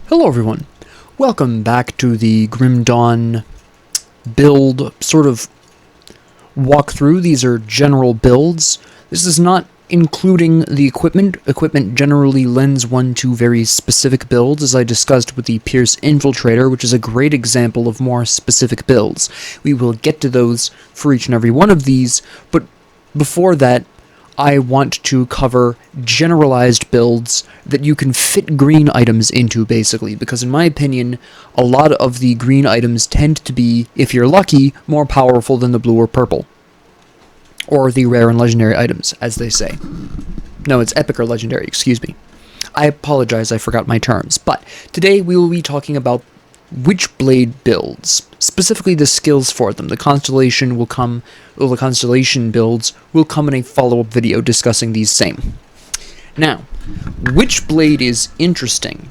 Hello everyone, welcome back to the Grim Dawn build sort of walkthrough. These are general builds. This is not including the equipment. Equipment generally lends one to very specific builds, as I discussed with the Pierce Infiltrator, which is a great example of more specific builds. We will get to those for each and every one of these, but before that, I want to cover generalized builds that you can fit green items into, basically, because in my opinion, a lot of the green items tend to be, if you're lucky, more powerful than the blue or purple. Or the rare and legendary items, as they say. No, it's epic or legendary, excuse me. I apologize, I forgot my terms. But today we will be talking about Witchblade builds, specifically the skills for them. The constellation builds will come in a follow-up video discussing these same. Now, Witchblade is interesting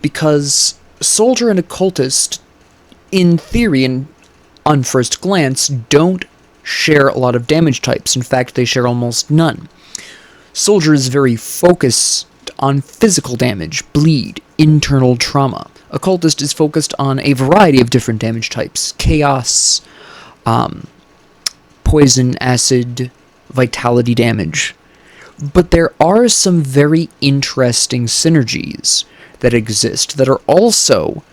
because Soldier and Occultist, in theory and on first glance, don't share a lot of damage types. In fact, they share almost none. Soldier is very focused on physical damage, bleed, internal trauma. Occultist is focused on a variety of different damage types. Chaos, poison, acid, vitality damage. But there are some very interesting synergies that exist that are also,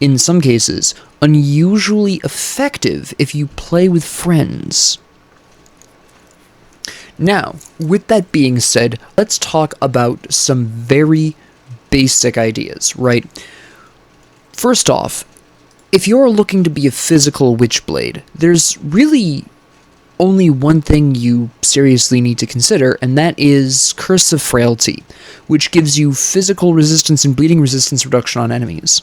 in some cases, unusually effective if you play with friends. Now, with that being said, let's talk about some very basic ideas, right? First off, if you're looking to be a physical Witchblade, there's really only one thing you seriously need to consider, and that is Curse of Frailty, which gives you physical resistance and bleeding resistance reduction on enemies.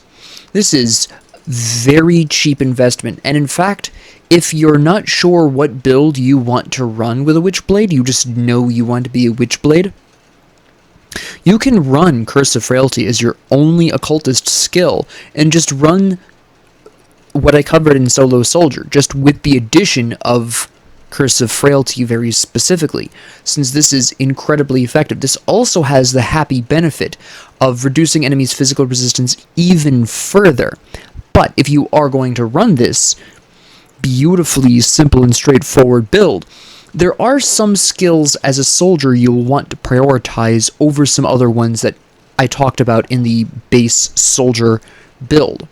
This is very cheap investment, and in fact, if you're not sure what build you want to run with a Witchblade, you just know you want to be a Witchblade, you can run Curse of Frailty as your only occultist skill, and just run what I covered in Solo Soldier, just with the addition of Curse of Frailty very specifically, since this is incredibly effective. This also has the happy benefit of reducing enemies' physical resistance even further. But if you are going to run this beautifully simple and straightforward build, there are some skills as a soldier you'll want to prioritize over some other ones that I talked about in the base soldier build.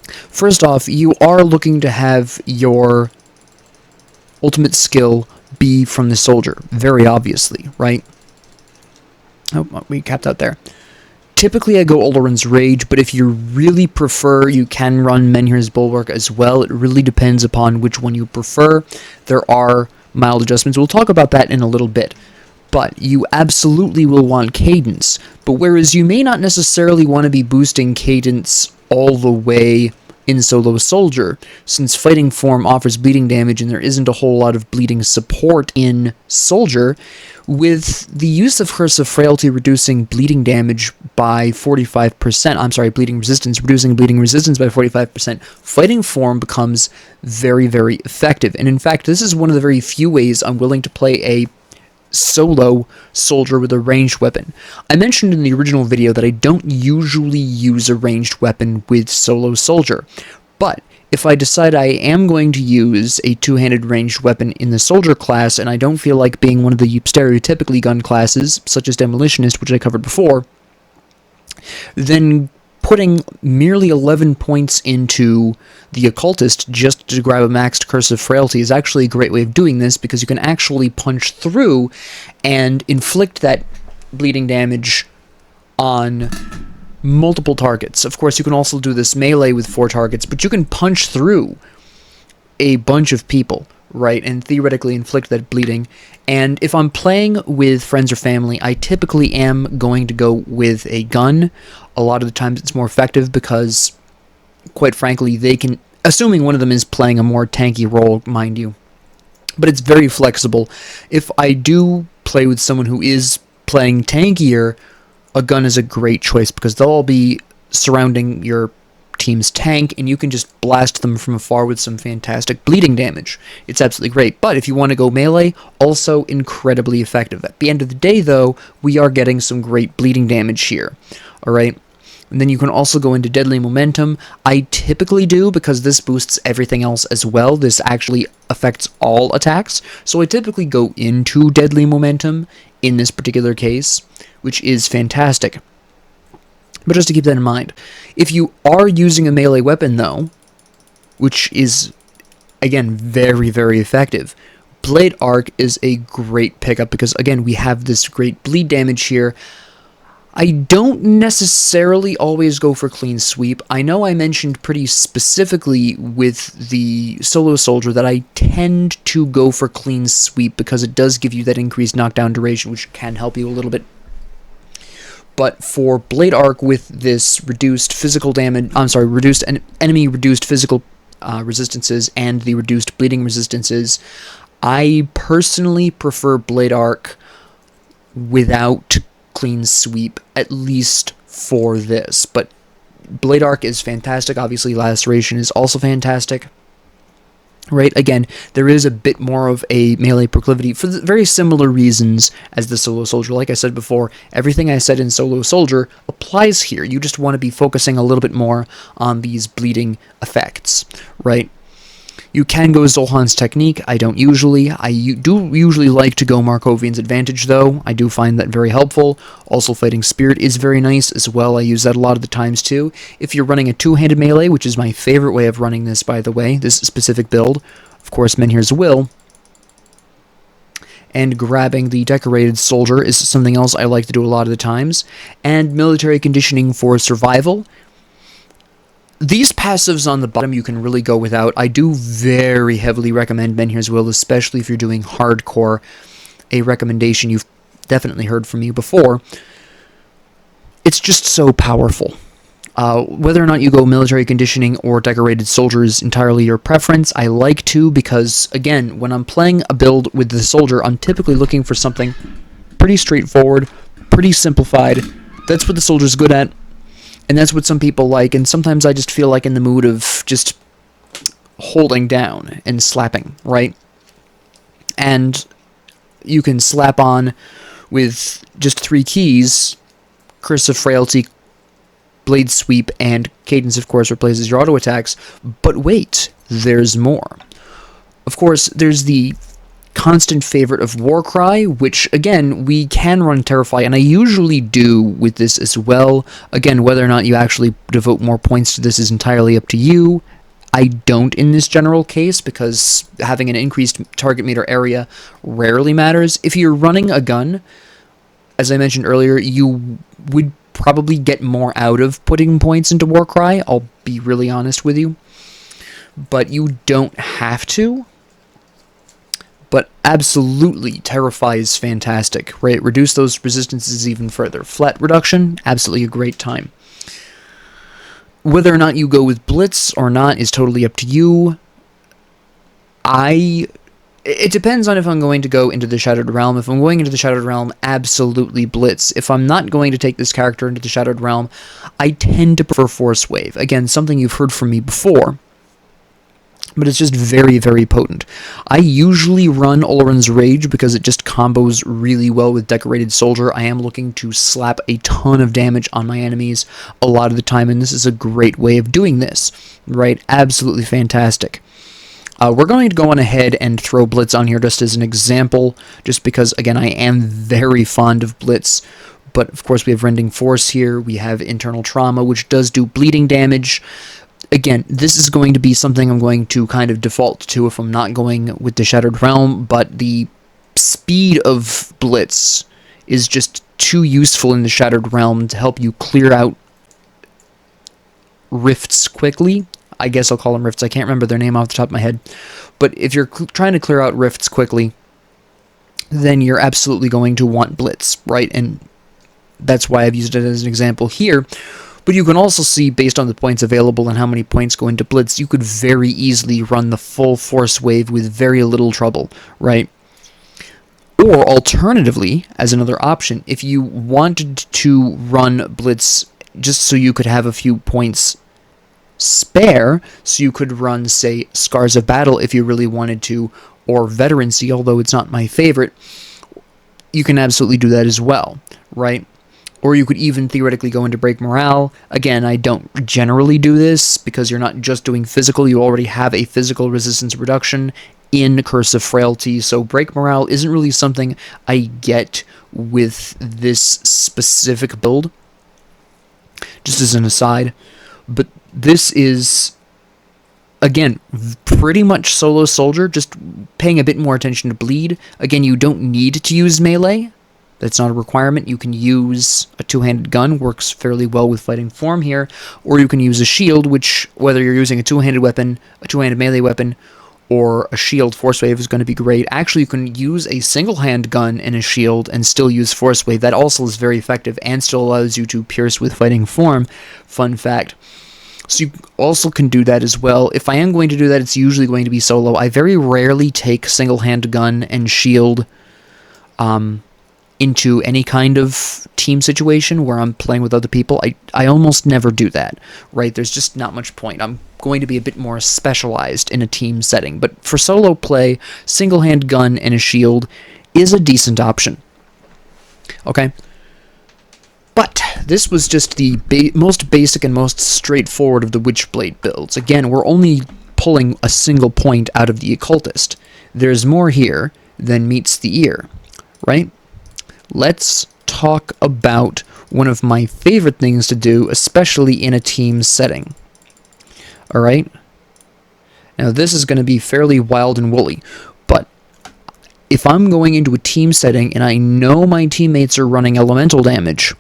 First off, you are looking to have your ultimate skill be from the soldier, very obviously, right? Oh, we capped out there. Typically I go Oleron's Rage, but if you really prefer, you can run Menhir's Bulwark as well. It really depends upon which one you prefer. There are mild adjustments. We'll talk about that in a little bit. But you absolutely will want Cadence. But whereas you may not necessarily want to be boosting Cadence all the way in Solo Soldier, since Fighting Form offers bleeding damage and there isn't a whole lot of bleeding support in Soldier, with the use of Curse of Frailty reducing bleeding damage by 45%, bleeding resistance, reducing bleeding resistance by 45%, Fighting Form becomes very, very effective. And in fact, this is one of the very few ways I'm willing to play a solo soldier with a ranged weapon. I mentioned in the original video that I don't usually use a ranged weapon with Solo Soldier, but if I decide I am going to use a two-handed ranged weapon in the soldier class, and I don't feel like being one of the stereotypically gun classes, such as Demolitionist, which I covered before, then putting merely 11 points into the Occultist just to grab a maxed Curse of Frailty is actually a great way of doing this, because you can actually punch through and inflict that bleeding damage on multiple targets. Of course, you can also do this melee with 4 targets, but you can punch through a bunch of people, right, and theoretically inflict that bleeding. And if I'm playing with friends or family, I typically am going to go with a gun. A lot of the times it's more effective because, quite frankly, they can, assuming one of them is playing a more tanky role, mind you, but it's very flexible. If I do play with someone who is playing tankier, a gun is a great choice because they'll all be surrounding your team's tank, and you can just blast them from afar with some fantastic bleeding damage. It's absolutely great. But if you want to go melee, also incredibly effective. At the end of the day, though, we are getting some great bleeding damage here. Alright? And then you can also go into Deadly Momentum. I typically do because this boosts everything else as well. This actually affects all attacks. So I typically go into Deadly Momentum in this particular case, which is fantastic. But just to keep that in mind, if you are using a melee weapon though, which is, again, very, very effective, Blade Arc is a great pickup because, again, we have this great bleed damage here. I don't necessarily always go for clean sweep. I know I mentioned pretty specifically with the solo soldier that I tend to go for clean sweep because it does give you that increased knockdown duration, which can help you a little bit. But for Blade Arc with this reduced physical damage, reduced enemy reduced physical resistances and the reduced bleeding resistances, I personally prefer Blade Arc without clean sweep, at least for this. But Blade Arc is fantastic. Obviously, Laceration is also fantastic. Right, again, there is a bit more of a melee proclivity for very similar reasons as the Solo Soldier. Like I said before, everything I said in Solo Soldier applies here. You just want to be focusing a little bit more on these bleeding effects, right? You can go Zolhan's Technique. I don't usually. Do usually like to go Markovian's Advantage, though. I do find that very helpful. Also, Fighting Spirit is very nice as well. I use that a lot of the times, too. If you're running a two-handed melee, which is my favorite way of running this, by the way, this specific build, of course, Menhir's Will, and grabbing the Decorated Soldier is something else I like to do a lot of the times, and Military Conditioning for Survival. These passives on the bottom you can really go without. I do very heavily recommend Menhir's Will, especially if you're doing hardcore, a recommendation you've definitely heard from me before. It's just so powerful. Whether or not you go Military Conditioning or Decorated Soldier is entirely your preference. I like to because, again, when I'm playing a build with the Soldier, I'm typically looking for something pretty straightforward, pretty simplified. That's what the Soldier's good at. And that's what some people like, and sometimes I just feel like in the mood of just holding down and slapping, right? And you can slap on with just 3 keys, Curse of Frailty, Blade Sweep, and Cadence, of course, replaces your auto attacks. But wait, there's more. Of course, there's the constant favorite of Warcry, which, again, we can run Terrify, and I usually do with this as well. Again, whether or not you actually devote more points to this is entirely up to you. I don't in this general case, because having an increased target meter area rarely matters. If you're running a gun, as I mentioned earlier, you would probably get more out of putting points into Warcry, I'll be really honest with you. But you don't have to. But absolutely, Terrify is fantastic, right? Reduce those resistances even further. Flat reduction, absolutely a great time. Whether or not you go with Blitz or not is totally up to you. It depends on if I'm going to go into the Shattered Realm. If I'm going into the Shattered Realm, absolutely Blitz. If I'm not going to take this character into the Shattered Realm, I tend to prefer Force Wave. Again, something you've heard from me before. But it's just very, very potent. I usually run Olorun's Rage because it just combos really well with Decorated Soldier. I am looking to slap a ton of damage on my enemies a lot of the time, and this is a great way of doing this, right? Absolutely fantastic. We're going to go on ahead and throw Blitz on here just as an example, just because, again, I am very fond of Blitz. But, of course, we have Rending Force here. We have Internal Trauma, which does do bleeding damage. Again, this is going to be something I'm going to kind of default to if I'm not going with the Shattered Realm, but the speed of Blitz is just too useful in the Shattered Realm to help you clear out rifts quickly. I guess I'll call them rifts. I can't remember their name off the top of my head. But if you're trying to clear out rifts quickly, then you're absolutely going to want Blitz, right? And that's why I've used it as an example here. But you can also see, based on the points available and how many points go into Blitz, you could very easily run the full Force Wave with very little trouble, right? Or, alternatively, as another option, if you wanted to run Blitz just so you could have a few points spare, so you could run, say, Scars of Battle if you really wanted to, or Veterancy, although it's not my favorite, you can absolutely do that as well, right? Or you could even theoretically go into Break Morale. Again, I don't generally do this because you're not just doing physical, you already have a physical resistance reduction in Curse of Frailty, so Break Morale isn't really something I get with this specific build, just as an aside. But this is, again, pretty much solo soldier, just paying a bit more attention to bleed. Again, you don't need to use melee. That's not a requirement. You can use a two-handed gun, works fairly well with fighting form here, or you can use a shield, which, whether you're using a two-handed weapon, a two-handed melee weapon, or a shield, Force Wave is going to be great. Actually, you can use a single-hand gun and a shield and still use Force Wave. That also is very effective and still allows you to pierce with fighting form. Fun fact. So you also can do that as well. If I am going to do that, it's usually going to be solo. I very rarely take single-hand gun and shield into any kind of team situation where I'm playing with other people. I almost never do that, right? There's just not much point. I'm going to be a bit more specialized in a team setting, but for solo play, single-hand gun and a shield is a decent option. Okay? But this was just the most basic and most straightforward of the Witchblade builds. Again, we're only pulling a single point out of the Occultist. There's more here than meets the ear, right? Let's talk about one of my favorite things to do, especially in a team setting. Alright? Now this is going to be fairly wild and woolly, but if I'm going into a team setting and I know my teammates are running elemental damage,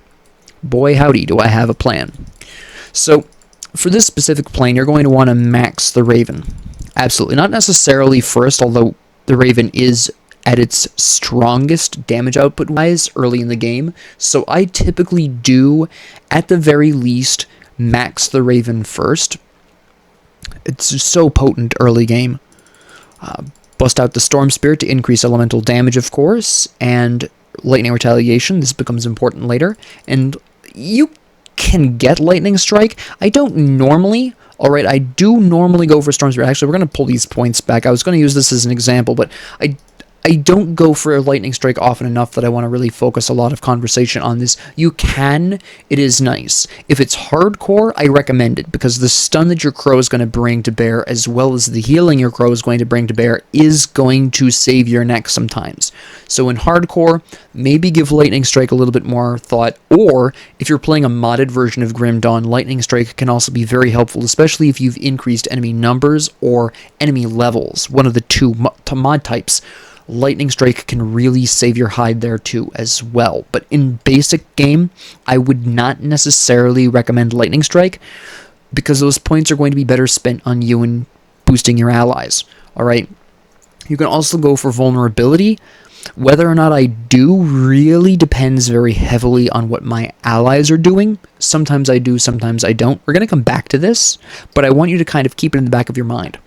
boy howdy do I have a plan. So, for this specific plan, you're going to want to max the Raven. Absolutely. Not necessarily first, although the Raven is at its strongest damage output wise early in the game, so I typically do, at the very least, max the Raven first. It's so potent early game. Bust out the Storm Spirit to increase elemental damage, of course, and Lightning Retaliation. This becomes important later, and you can get Lightning Strike. I don't normally. Alright, I do normally go for Storm Spirit. Actually, we're going to pull these points back. I was going to use this as an example, but I don't go for a Lightning Strike often enough that I want to really focus a lot of conversation on this. You can, it is nice. If it's hardcore, I recommend it, because the stun that your crow is going to bring to bear, as well as the healing your crow is going to bring to bear, is going to save your neck sometimes. So in hardcore, maybe give Lightning Strike a little bit more thought, or if you're playing a modded version of Grim Dawn, Lightning Strike can also be very helpful, especially if you've increased enemy numbers or enemy levels, one of the two mod types. Lightning Strike can really save your hide there too as well. But in basic game, I would not necessarily recommend Lightning Strike, because those points are going to be better spent on you and boosting your allies. Alright? You can also go for Vulnerability. Whether or not I do really depends very heavily on what my allies are doing. Sometimes I do, sometimes I don't. We're going to come back to this, but I want you to kind of keep it in the back of your mind.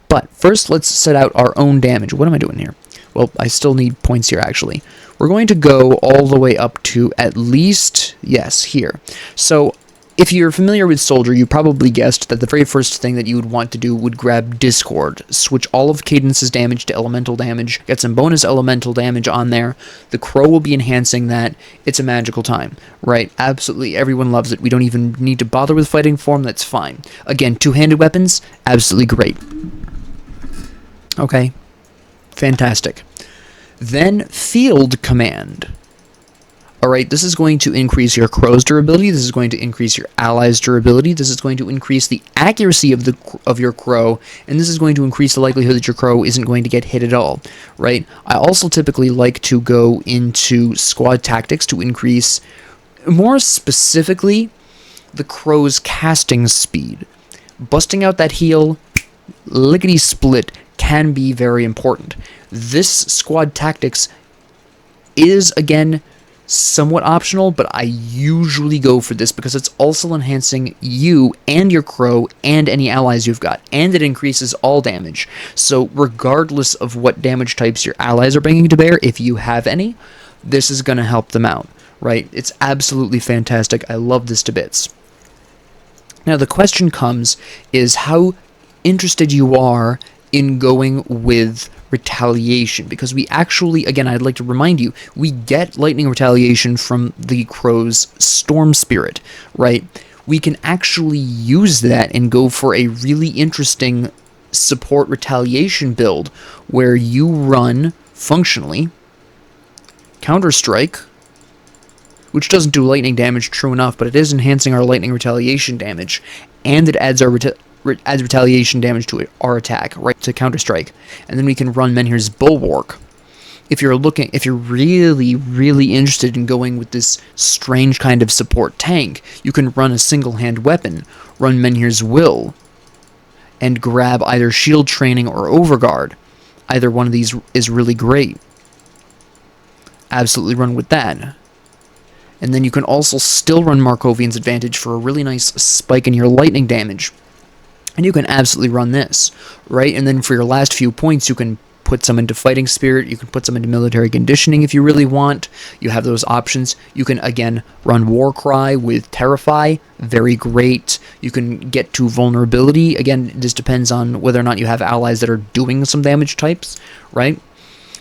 But first, let's set out our own damage. What am I doing here? Well, I still need points here, actually. We're going to go all the way up to at least, yes, here. So, if you're familiar with Soldier, you probably guessed that the very first thing that you would want to do would grab Discord. Switch all of Cadence's damage to elemental damage. Get some bonus elemental damage on there. The Crow will be enhancing that. It's a magical time, right? Absolutely, everyone loves it. We don't even need to bother with fighting form. That's fine. Again, two-handed weapons, absolutely great. Okay, fantastic. Then Field Command. Alright, this is going to increase your crow's durability, this is going to increase your allies' durability, this is going to increase the accuracy of your crow, and this is going to increase the likelihood that your crow isn't going to get hit at all, right? I also typically like to go into squad tactics to increase, more specifically, the crow's casting speed. Busting out that heal, lickety-split, can be very important. This squad tactics is, again, somewhat optional, but I usually go for this because it's also enhancing you and your crow and any allies you've got, and it increases all damage. So regardless of what damage types your allies are bringing to bear, if you have any, this is going to help them out, right? It's absolutely fantastic. I love this to bits. Now the question comes is how interested you are in going with Retaliation, because we actually, again, I'd like to remind you, we get Lightning Retaliation from the Crow's Storm Spirit, right? We can actually use that and go for a really interesting support Retaliation build where you run, functionally, Counter-Strike, which doesn't do lightning damage, true enough, but it is enhancing our Lightning Retaliation damage, and it adds our adds retaliation damage to our attack, right, to Counter-Strike. And then we can run Menhir's Bulwark. If you're really, really interested in going with this strange kind of support tank, you can run a single-hand weapon, run Menhir's Will, and grab either Shield Training or Overguard. Either one of these is really great. Absolutely run with that. And then you can also still run Markovian's Advantage for a really nice spike in your lightning damage. And you can absolutely run this, right? And then for your last few points, you can put some into Fighting Spirit, you can put some into Military Conditioning if you really want. You have those options. You can, again, run Warcry with Terrify, very great. You can get to Vulnerability. Again, this depends on whether or not you have allies that are doing some damage types, right?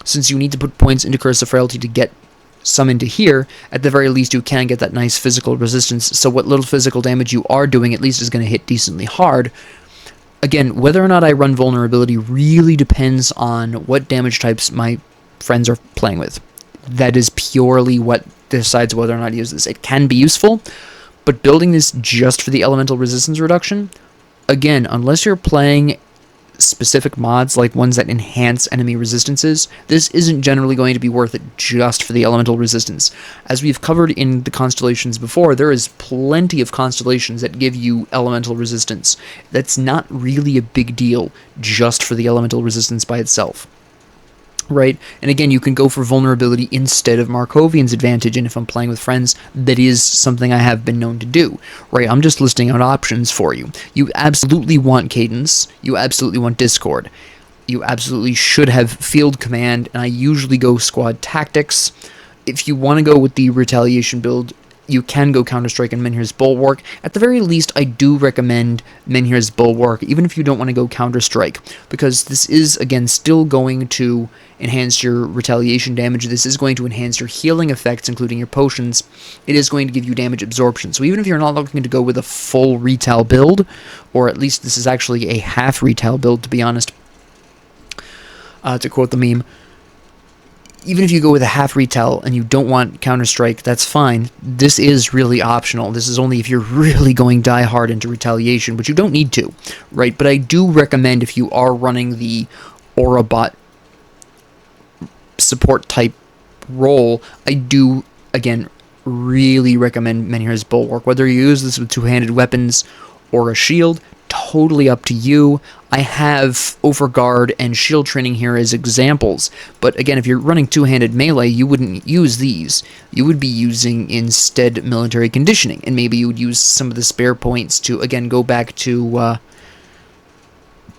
Since you need to put points into Curse of Frailty to get some into here, at the very least you can get that nice physical resistance, so what little physical damage you are doing at least is going to hit decently hard. Again, whether or not I run Vulnerability really depends on what damage types my friends are playing with. That is purely what decides whether or not to use this. It can be useful, but building this just for the elemental resistance reduction, again, unless you're playing specific mods like ones that enhance enemy resistances, this isn't generally going to be worth it just for the elemental resistance. As we've covered in the constellations before, there is plenty of constellations that give you elemental resistance. That's not really a big deal just for the elemental resistance by itself, right? And again, you can go for Vulnerability instead of Markovian's Advantage, and if I'm playing with friends, that is something I have been known to do, right? I'm just listing out options for you. You absolutely want Cadence, you absolutely want Discord, you absolutely should have Field Command, and I usually go Squad Tactics. If you want to go with the Retaliation build, you can go Counter-Strike and Menhir's Bulwark. At the very least, I do recommend Menhir's Bulwark, even if you don't want to go Counter-Strike, because this is, again, still going to enhance your retaliation damage. This is going to enhance your healing effects, including your potions. It is going to give you damage absorption. So even if you're not looking to go with a full Retal build, or at least this is actually a half Retal build, to be honest, to quote the meme, even if you go with a half Retal and you don't want Counter-Strike, that's fine. This is really optional. This is only if you're really going die hard into Retaliation, but you don't need to, right? But I do recommend, if you are running the Aurabot support type role, I do, again, really recommend Menhir's Bulwark. Whether you use this with two-handed weapons or a shield, totally up to you. I have Overguard and Shield Training here as examples, but again, if you're running two-handed melee, you wouldn't use these. You would be using instead Military Conditioning, and maybe you would use some of the spare points to, again, go back to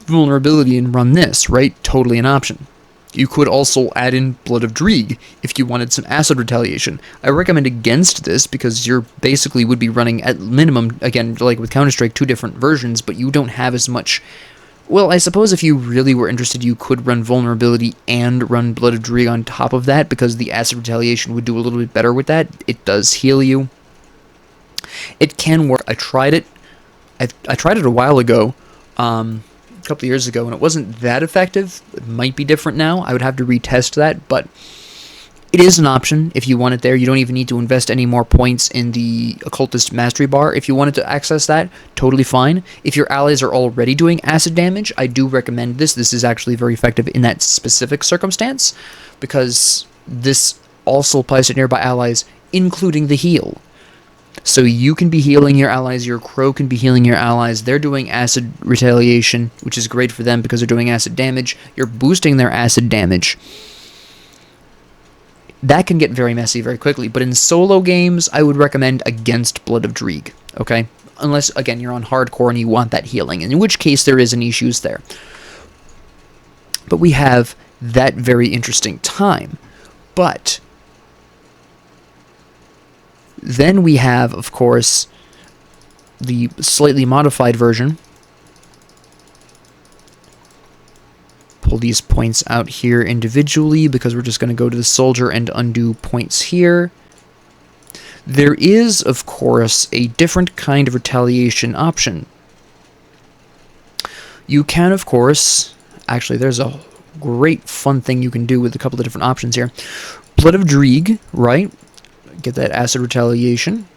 Vulnerability and run this, right? Totally an option. You could also add in Blood of Dreeg if you wanted some acid retaliation. I recommend against this because you're basically would be running at minimum, again, like with Counter-Strike, 2 different versions, but you don't have as much. Well, I suppose if you really were interested, you could run Vulnerability and run Blood of Dreeg on top of that, because the acid retaliation would do a little bit better with that. It does heal you. It can work. I tried it. I tried it a while ago. A couple of years ago, and it wasn't that effective. It might be different now. I would have to retest that, but it is an option if you want it there. You don't even need to invest any more points in the Occultist Mastery Bar. If you wanted to access that, totally fine. If your allies are already doing acid damage, I do recommend this. This is actually very effective in that specific circumstance, because this also applies to nearby allies, including the heal. So you can be healing your allies, your Crow can be healing your allies, they're doing acid retaliation, which is great for them because they're doing acid damage, you're boosting their acid damage. That can get very messy very quickly, but in solo games, I would recommend against Blood of Dreeg, okay? Unless, again, you're on hardcore and you want that healing, in which case there is an issues there. But we have that very interesting time, but then we have, of course, the slightly modified version, pull these points out here individually because we're just going to go to the soldier and undo points here. There is, of course, a different kind of retaliation option. You can, of course, actually there's a great fun thing you can do with a couple of different options here. Blood of Dreeg, right? Get that acid retaliation.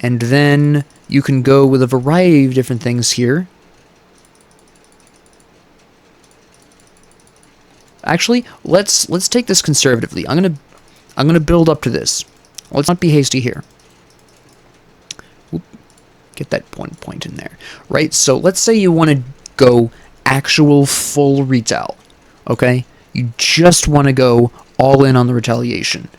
And then you can go with a variety of different things here. Actually, let's take this conservatively. I'm gonna build up to this. Let's not be hasty here. Oop. Get that point in there. Right? So let's say you want to go actual full retail. Okay? You just want to go all in on the retaliation.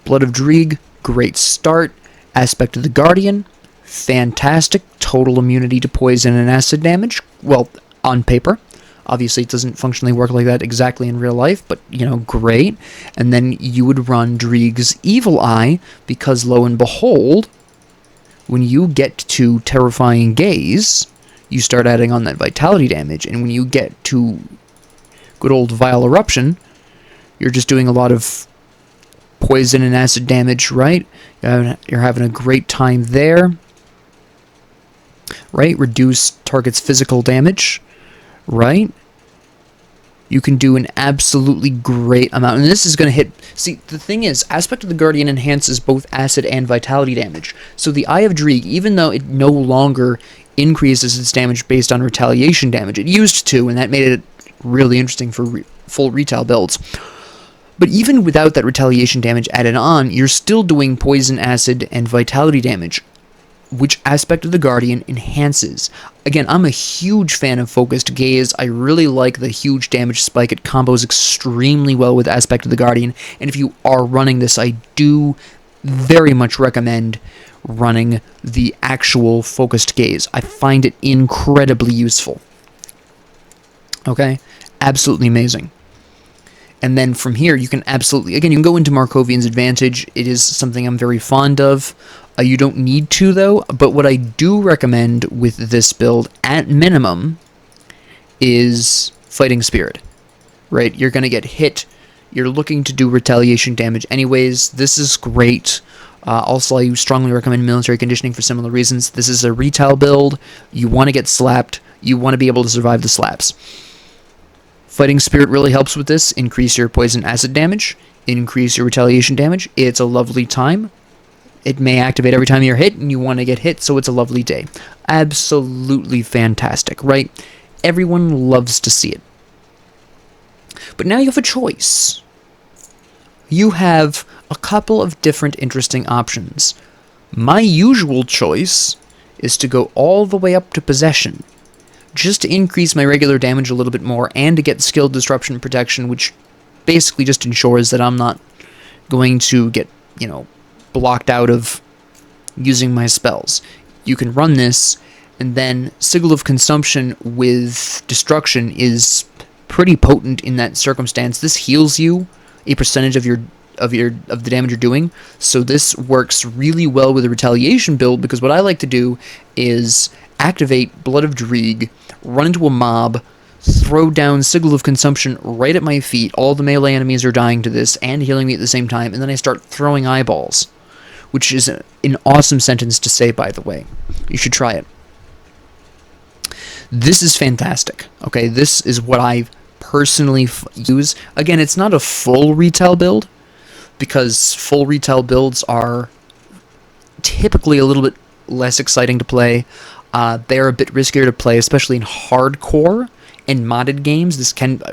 Blood of Dreeg, great start. Aspect of the Guardian, fantastic. Total immunity to poison and acid damage. Well, on paper. Obviously, it doesn't functionally work like that exactly in real life, but, you know, great. And then you would run Dreeg's Evil Eye, because lo and behold, when you get to Terrifying Gaze, you start adding on that vitality damage, and when you get to good old Vile Eruption, you're just doing a lot of poison and acid damage, right? You're having a great time there, right? Reduce target's physical damage, right? You can do an absolutely great amount, and this is going to hit... See, the thing is, Aspect of the Guardian enhances both acid and vitality damage, so the Eye of Dreeg, even though it no longer increases its damage based on retaliation damage, it used to, and that made it really interesting for full retail builds. But even without that retaliation damage added on, you're still doing poison, acid, and vitality damage, which Aspect of the Guardian enhances. Again, I'm a huge fan of Focused Gaze. I really like the huge damage spike. It combos extremely well with Aspect of the Guardian, and if you are running this, I do very much recommend running the actual Focused Gaze. I find it incredibly useful. Okay? Absolutely amazing. And then from here, you can absolutely... Again, you can go into Markovian's Advantage. It is something I'm very fond of. You don't need to, though. But what I do recommend with this build, at minimum, is Fighting Spirit. Right? You're going to get hit. You're looking to do retaliation damage anyways. This is great. Also, I strongly recommend Military Conditioning for similar reasons. This is a retail build. You want to get slapped. You want to be able to survive the slaps. Fighting Spirit really helps with this. Increase your poison acid damage. Increase your retaliation damage. It's a lovely time. It may activate every time you're hit, and you want to get hit, so it's a lovely day. Absolutely fantastic, right? Everyone loves to see it. But now you have a choice. You have a couple of different interesting options. My usual choice is to go all the way up to Possession, just to increase my regular damage a little bit more, and to get Skill Disruption Protection, which basically just ensures that I'm not going to get, you know, blocked out of using my spells. You can run this, and then Sigil of Consumption with Destruction is pretty potent in that circumstance. This heals you a percentage of the damage you're doing, so this works really well with a retaliation build, because what I like to do is activate Blood of Dreeg, run into a mob, throw down Sigil of Consumption right at my feet. All the melee enemies are dying to this and healing me at the same time, and then I start throwing eyeballs, which is an awesome sentence to say, by the way. You should try it. This is fantastic. Okay, this is what I personally use. Again, it's not a full retail build, because full retail builds are typically a little bit less exciting to play. They're a bit riskier to play, especially in hardcore and modded games.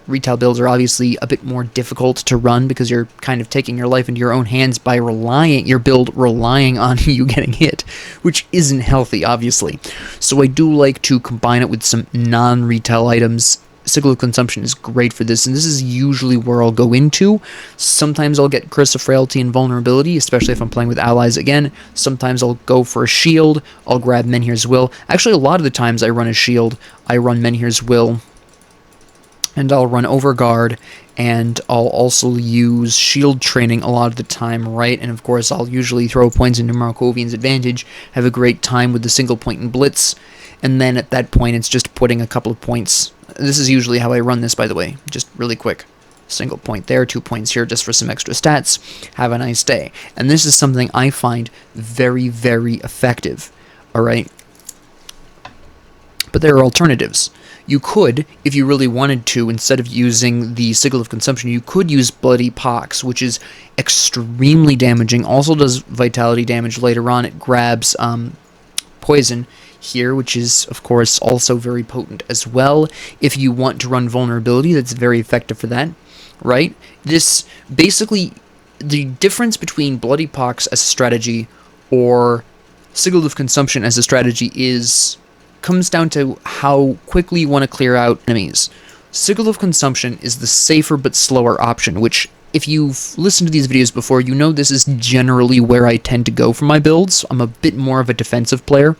Retail builds are obviously a bit more difficult to run, because you're kind of taking your life into your own hands by relying on you getting hit, which isn't healthy, obviously. So I do like to combine it with some non-retail items. Sigil of Consumption is great for this, and this is usually where I'll go into. Sometimes I'll get Curse of Frailty and Vulnerability, especially if I'm playing with allies again. Sometimes I'll go for a shield. I'll grab Menhir's Will. Actually, a lot of the times I run a shield. I run Menhir's Will and I'll run Overguard, and I'll also use Shield Training a lot of the time, right? And of course, I'll usually throw points into Markovian's Advantage, have a great time with the single point and Blitz, and then at that point, it's just putting a couple of points. This is usually how I run this, by the way, just really quick. Single point there, 2 points here just for some extra stats. Have a nice day. And this is something I find very, very effective, alright? But there are alternatives. You could, if you really wanted to, instead of using the Sickle of Consumption, you could use Bloody Pox, which is extremely damaging. Also does vitality damage later on. It grabs poison here, which is, of course, also very potent as well. If you want to run Vulnerability, that's very effective for that, right? This, basically, the difference between Bloody Pox as a strategy or Sickle of Consumption as a strategy comes down to how quickly you want to clear out enemies. Sickle of Consumption is the safer but slower option, which, if you've listened to these videos before, you know this is generally where I tend to go for my builds. I'm a bit more of a defensive player,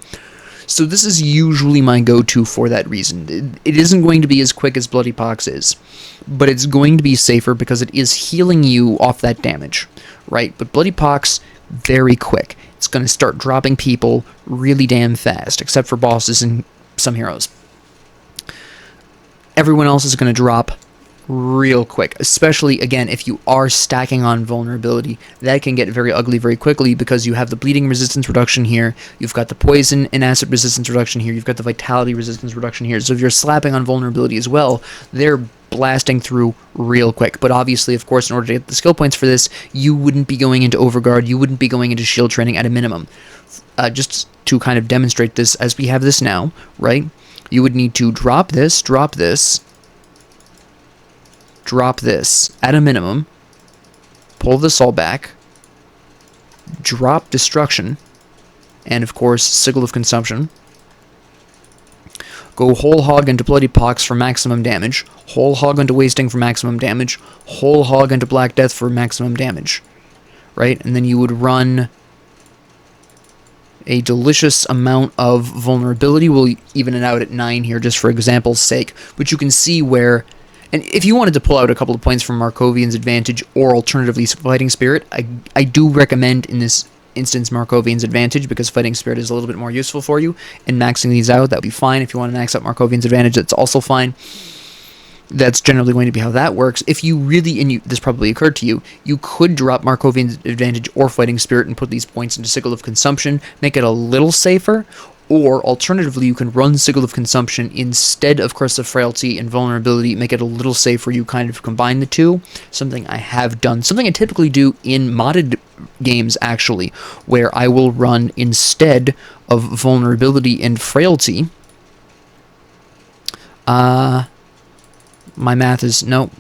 so this is usually my go-to for that reason. It isn't going to be as quick as Bloody Pox is, but it's going to be safer because it is healing you off that damage, right? But Bloody Pox, very quick. It's going to start dropping people really damn fast, except for bosses and some heroes. Everyone else is going to drop real quick, especially, again, if you are stacking on Vulnerability. That can get very ugly very quickly because you have the Bleeding Resistance reduction here, you've got the Poison and Acid Resistance reduction here, you've got the Vitality Resistance reduction here, so if you're slapping on Vulnerability as well, they're blasting through real quick. But obviously, of course, in order to get the skill points for this, you wouldn't be going into Overguard, you wouldn't be going into Shield Training at a minimum. Just to kind of demonstrate this, as we have this now, right, you would need to drop this, drop this at a minimum, pull this all back, drop Destruction, and of course Sickle of Consumption, go Whole Hog into Bloody Pox for maximum damage, Whole Hog into Wasting for maximum damage, Whole Hog into Black Death for maximum damage, right? And then you would run a delicious amount of Vulnerability. We'll even it out at 9 here just for example's sake, but you can see where. And if you wanted to pull out a couple of points from Markovian's Advantage or alternatively Fighting Spirit, I do recommend in this instance Markovian's Advantage because Fighting Spirit is a little bit more useful for you. And maxing these out, that would be fine. If you want to max out Markovian's Advantage, that's also fine. That's generally going to be how that works. If you really, and this probably occurred to you, you could drop Markovian's Advantage or Fighting Spirit and put these points into Sickle of Consumption, make it a little safer. Or, alternatively, you can run Sickle of Consumption instead of Curse of Frailty and Vulnerability, make it a little safer, you kind of combine the two. Something I have done. Something I typically do in modded games, actually, where I will run instead of Vulnerability and Frailty. My math is... Nope.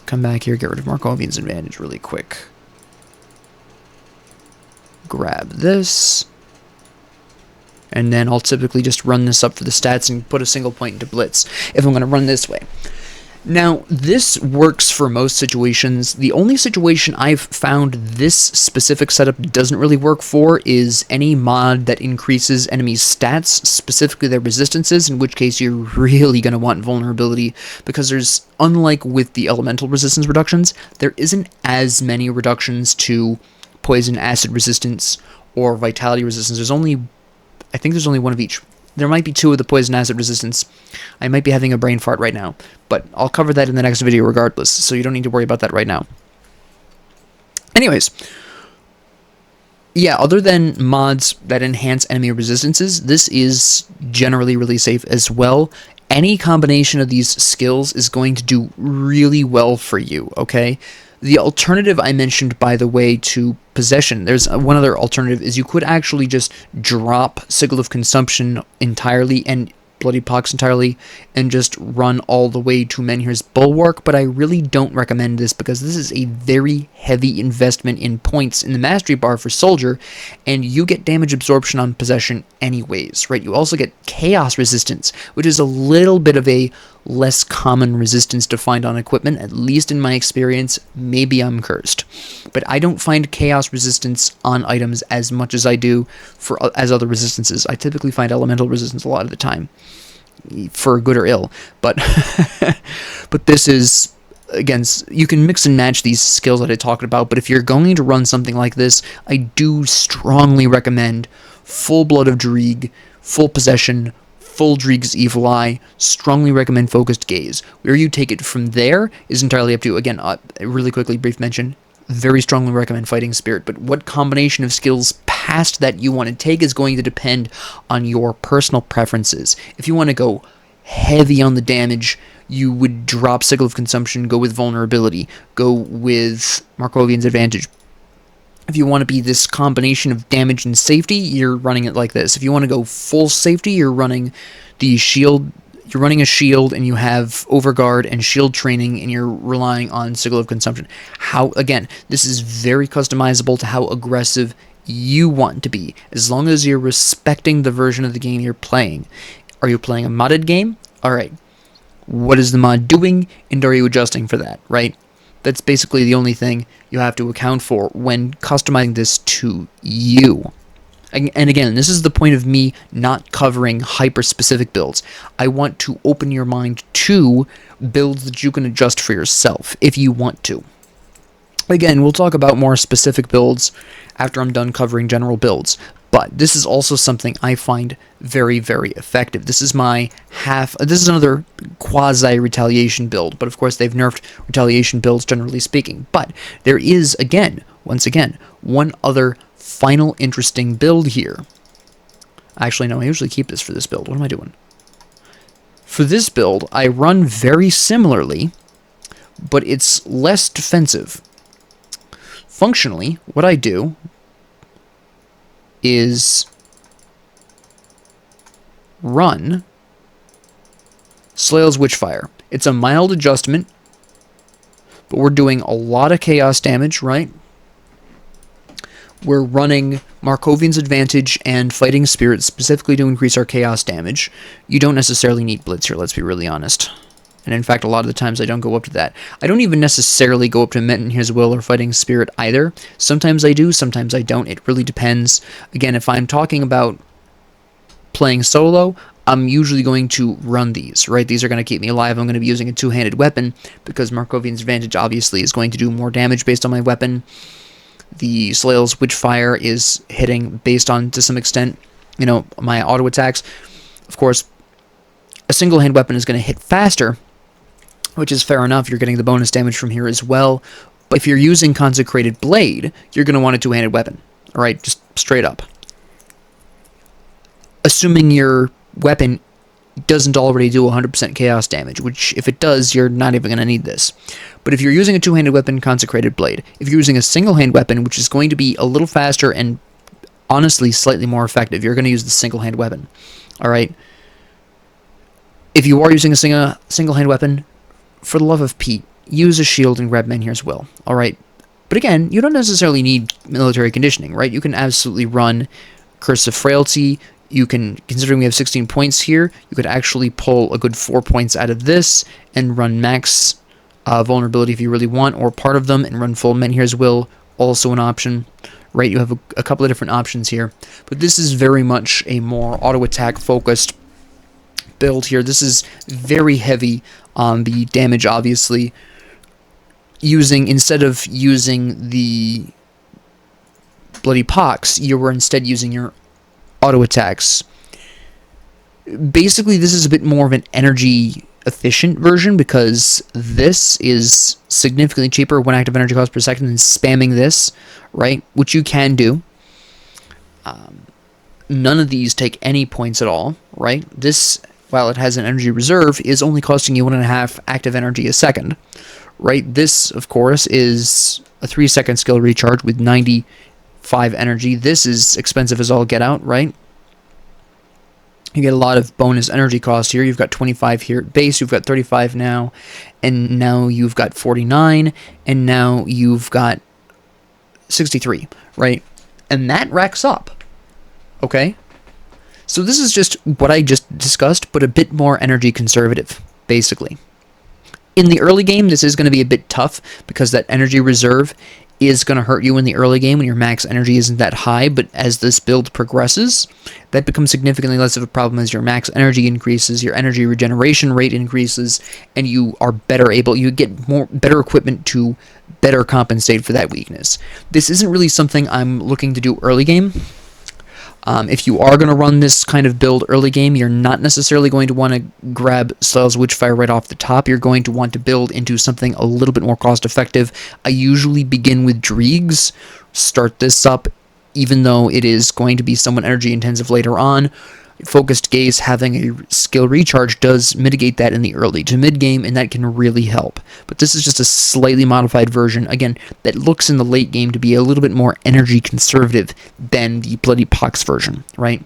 Come back here, get rid of Markovian's Advantage really quick. Grab this. And then I'll typically just run this up for the stats and put a single point into Blitz if I'm going to run this way. Now, this works for most situations. The only situation I've found this specific setup doesn't really work for is any mod that increases enemies' stats, specifically their resistances, in which case you're really going to want Vulnerability, because there's, unlike with the elemental resistance reductions, there isn't as many reductions to poison, acid resistance, or vitality resistance. I think there's only one of each. There might be 2 of the poison acid resistance. I might be having a brain fart right now, but I'll cover that in the next video regardless, so you don't need to worry about that right now. Anyways, yeah, other than mods that enhance enemy resistances, this is generally really safe as well. Any combination of these skills is going to do really well for you, okay? The alternative I mentioned, by the way, to Possession, there's one other alternative, is you could actually just drop Sickle of Consumption entirely and Bloody Pox entirely and just run all the way to Menhir's Bulwark, but I really don't recommend this because this is a very heavy investment in points in the Mastery bar for Soldier, and you get damage absorption on Possession anyways, right? You also get Chaos Resistance, which is a little bit of a less common resistance to find on equipment, at least in my experience. Maybe I'm cursed, but I don't find Chaos Resistance on items as much as I do as other resistances. I typically find Elemental Resistance a lot of the time. for good or ill. But but this is, again, you can mix and match these skills that I talked about, but if you're going to run something like this, I do strongly recommend full Blood of Dreeg, full Possession, full Dreeg's Evil Eye. Strongly recommend Focused Gaze. Where you take it from there is entirely up to you. Again, really quickly, brief mention, very strongly recommend Fighting Spirit, but what combination of skills past that you want to take is going to depend on your personal preferences. If you want to go heavy on the damage, you would drop Sickle of Consumption, go with Vulnerability, go with Markovian's Advantage. If you want to be this combination of damage and safety, you're running it like this. If you want to go full safety, you're running the shield. You're running a shield, and you have Overguard and shield training, and you're relying on Sickle of Consumption. Again, this is very customizable to how aggressive you want to be, as long as you're respecting the version of the game you're playing. Are you playing a modded game? Alright. What is the mod doing, and are you adjusting for that, right? That's basically the only thing you have to account for when customizing this to you. And again, this is the point of me not covering hyper-specific builds. I want to open your mind to builds that you can adjust for yourself, if you want to. Again, we'll talk about more specific builds after I'm done covering general builds. But this is also something I find very, very effective. This is this is another quasi-retaliation build, but of course they've nerfed retaliation builds generally speaking. But there is, once again, one other final interesting build here. Actually, no, I usually keep this for this build. What am I doing? For this build, I run very similarly, but it's less defensive. Functionally, what I do is run Slael's Witchfire. It's a mild adjustment, but we're doing a lot of chaos damage, right? We're running Markovian's Advantage and Fighting Spirit specifically to increase our chaos damage. You don't necessarily need Blitz here, let's be really honest. And in fact, a lot of the times I don't go up to that. I don't even necessarily go up to Mentenhir's Will or Fighting Spirit either. Sometimes I do, sometimes I don't. It really depends. Again, if I'm talking about playing solo, I'm usually going to run these, right? These are going to keep me alive. I'm going to be using a two-handed weapon because Markovian's Advantage obviously is going to do more damage based on my weapon. The Slael's Witchfire is hitting based on, to some extent, my auto attacks. Of course, a single-hand weapon is going to hit faster, which is fair enough. You're getting the bonus damage from here as well. But if you're using Consecrated Blade, you're going to want a two-handed weapon. Alright, just straight up. Assuming your weapon doesn't already do 100% chaos damage, which if it does, you're not even going to need this. But if you're using a two-handed weapon, Consecrated Blade. If you're using a single-hand weapon, which is going to be a little faster and honestly slightly more effective, you're going to use the single-hand weapon. Alright? If you are using a single-hand weapon, for the love of Pete, use a shield and grab Menhir's Will. Alright? But again, you don't necessarily need military conditioning, right? You can absolutely run Curse of Frailty. You can, considering we have 16 points here, you could actually pull a good 4 points out of this and run max vulnerability if you really want, or part of them, and run full Menhir's Will, also an option, right? You have a couple of different options here. But this is very much a more auto-attack focused build here. This is very heavy on the damage, obviously. Instead of using the Bloody Pox, you were instead using your auto attacks. Basically, this is a bit more of an energy efficient version because this is significantly cheaper, 1 active energy cost per second, than spamming this, right? Which you can do. None of these take any points at all, right? This, while it has an energy reserve, is only costing you 1.5 active energy a second, right? This, of course, is a 3-second skill recharge with 95 energy. This is expensive as all get out, right? You get a lot of bonus energy cost here. You've got 25 here at base, you've got 35 now, and now you've got 49, and now you've got 63, right? And that racks up, okay? So this is just what I just discussed, but a bit more energy conservative, basically. In the early game, this is going to be a bit tough because that energy reserve is going to hurt you in the early game when your max energy isn't that high, but as this build progresses, that becomes significantly less of a problem as your max energy increases, your energy regeneration rate increases, and you are you get better equipment to better compensate for that weakness. This isn't really something I'm looking to do early game. If you are going to run this kind of build early game, you're not necessarily going to want to grab Slayle's Witchfire right off the top. You're going to want to build into something a little bit more cost effective. I usually begin with Dreegs, start this up, even though it is going to be somewhat energy intensive later on. Focused Gaze having a skill recharge does mitigate that in the early to mid game, and that can really help. But this is just a slightly modified version, again, that looks in the late game to be a little bit more energy conservative than the Bloody Pox version, right?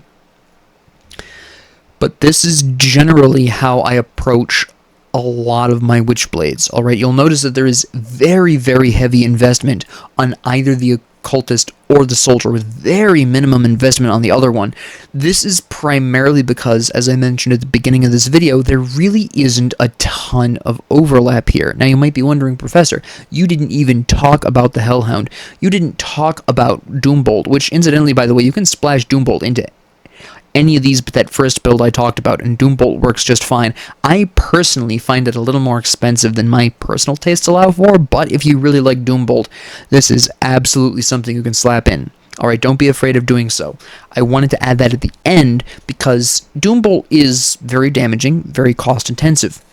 But this is generally how I approach a lot of my Witchblades, alright? You'll notice that there is very, very heavy investment on either the Occultist or the Soldier, with very minimum investment on the other one. This is primarily because, as I mentioned at the beginning of this video, there really isn't a ton of overlap here. Now you might be wondering, Professor, you didn't even talk about the Hellhound. You didn't talk about Doombolt, which incidentally, by the way, you can splash Doombolt into any of these but that first build I talked about, and Doombolt works just fine. I personally find it a little more expensive than my personal tastes allow for, but if you really like Doombolt, this is absolutely something you can slap in. Alright, don't be afraid of doing so. I wanted to add that at the end because Doombolt is very damaging, very cost intensive.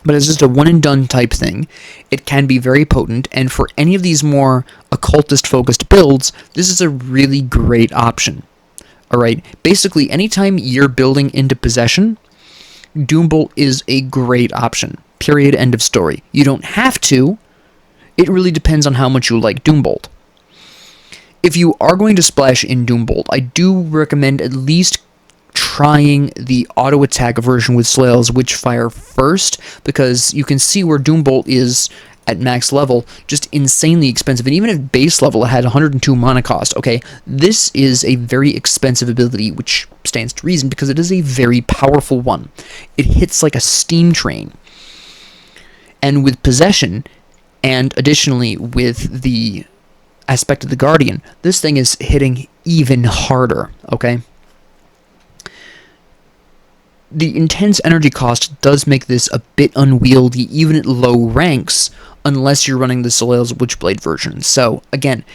But it's just a one-and-done type thing. It can be very potent, and for any of these more occultist-focused builds, this is a really great option. Alright, basically, anytime you're building into possession, Doombolt is a great option. Period, end of story. You don't have to. It really depends on how much you like Doombolt. If you are going to splash in Doombolt, I do recommend at least trying the auto-attack version with Slayle's Witchfire first, because you can see where Doombolt is at max level, just insanely expensive, and even at base level it had 102 mana cost. Okay, this is a very expensive ability, which stands to reason because it is a very powerful one. It hits like a steam train. And with Possession, and additionally with the aspect of the Guardian, this thing is hitting even harder, okay? The intense energy cost does make this a bit unwieldy, even at low ranks, unless you're running the Slayle's Witchblade version. So, again,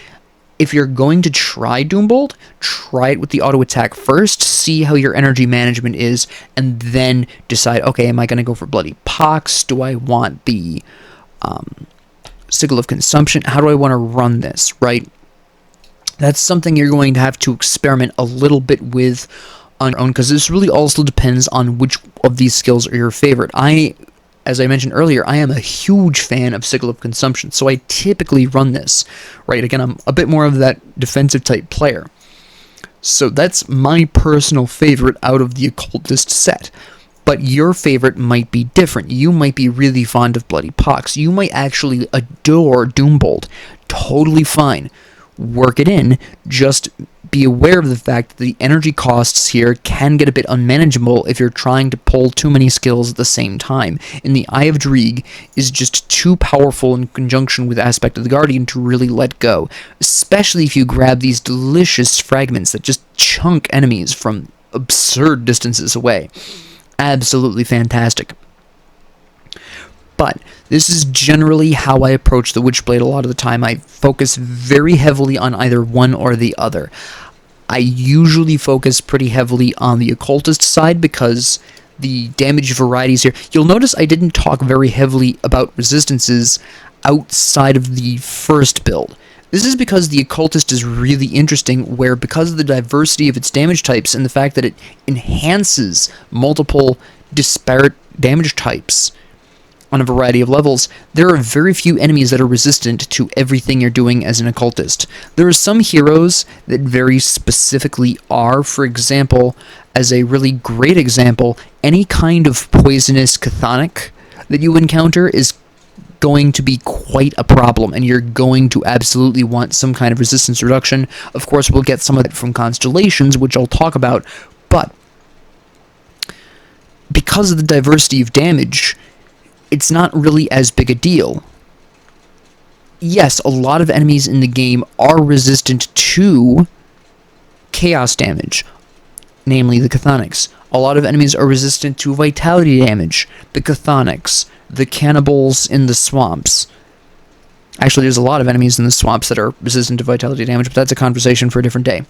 if you're going to try Doombolt, try it with the auto-attack first, see how your energy management is, and then decide, okay, am I going to go for Bloody Pox? Do I want the Sigil of Consumption? How do I want to run this, right? That's something you're going to have to experiment a little bit with on your own, because this really also depends on which of these skills are your favorite. As I mentioned earlier, I am a huge fan of Sigil of Consumption, so I typically run this, right? Again, I'm a bit more of that defensive type player. So that's my personal favorite out of the Occultist set. But your favorite might be different. You might be really fond of Bloody Pox. You might actually adore Doombolt. Totally fine. Work it in, just be aware of the fact that the energy costs here can get a bit unmanageable if you're trying to pull too many skills at the same time. And the Eye of Dreeg is just too powerful in conjunction with Aspect of the Guardian to really let go, especially if you grab these delicious fragments that just chunk enemies from absurd distances away. Absolutely fantastic. But this is generally how I approach the Witchblade a lot of the time. I focus very heavily on either one or the other. I usually focus pretty heavily on the Occultist side because the damage varieties here... You'll notice I didn't talk very heavily about resistances outside of the first build. This is because the Occultist is really interesting, where because of the diversity of its damage types and the fact that it enhances multiple disparate damage types on a variety of levels, there are very few enemies that are resistant to everything you're doing as an Occultist. There are some heroes that very specifically are. For example, as a really great example, any kind of poisonous chthonic that you encounter is going to be quite a problem, and you're going to absolutely want some kind of resistance reduction. Of course, we'll get some of that from constellations, which I'll talk about, but because of the diversity of damage, it's not really as big a deal. yes, a lot of enemies in the game are resistant to chaos damage, namely the chthonics. A lot of enemies are resistant to vitality damage, the chthonics, the cannibals in the swamps. Actually, there's a lot of enemies in the swamps that are resistant to vitality damage, but that's a conversation for a different day.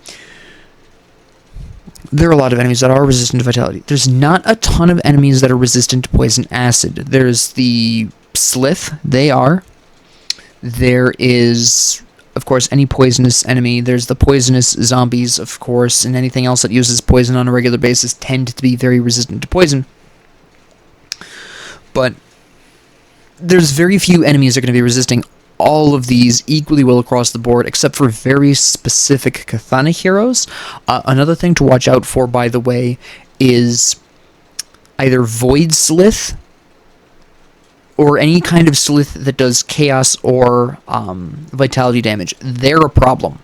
There are a lot of enemies that are resistant to vitality. There's not a ton of enemies that are resistant to poison acid. There's the Slith, they are. There is, of course, any poisonous enemy. There's the poisonous zombies, of course, and anything else that uses poison on a regular basis tend to be very resistant to poison. But there's very few enemies that are going to be resisting all of these equally well across the board, except for very specific chthonic heroes. Another thing to watch out for, by the way, is either Void Slith or any kind of Slith that does chaos or vitality damage. They're a problem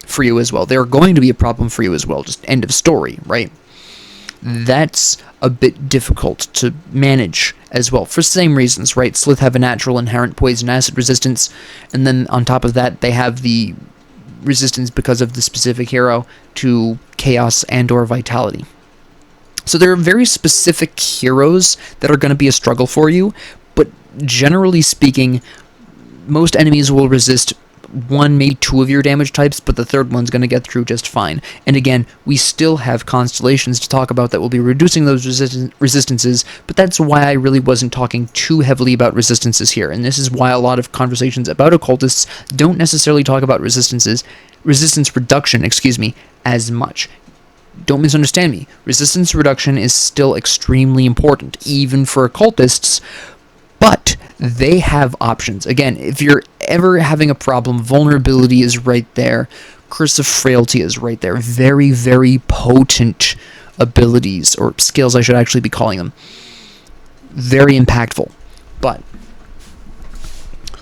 for you as well. They're going to be a problem for you as well. Just end of story, right? That's a bit difficult to manage as well, for same reasons, right? Slith have a natural inherent poison acid resistance, and then on top of that, they have the resistance because of the specific hero to chaos and or vitality. So there are very specific heroes that are going to be a struggle for you, but generally speaking, most enemies will resist one, maybe two of your damage types, but the third one's going to get through just fine. And again, we still have constellations to talk about that will be reducing those resistances, but that's why I really wasn't talking too heavily about resistances here, and this is why a lot of conversations about occultists don't necessarily talk about resistance reduction, as much. Don't misunderstand me. Resistance reduction is still extremely important, even for occultists, but they have options. Again, if you're ever having a problem, vulnerability is right there. Curse of Frailty is right there. Very, very potent abilities, or skills I should actually be calling them. Very impactful. But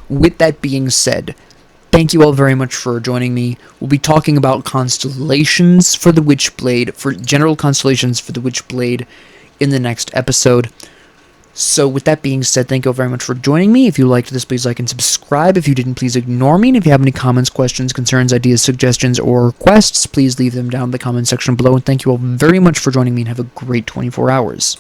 with that being said, thank you all very much for joining me. We'll be talking about constellations for the Witchblade, for general constellations for the Witchblade in the next episode. So with that being said, thank you all very much for joining me. If you liked this, please like and subscribe. If you didn't, please ignore me. And if you have any comments, questions, concerns, ideas, suggestions, or requests, please leave them down in the comment section below. And thank you all very much for joining me, and have a great 24 hours.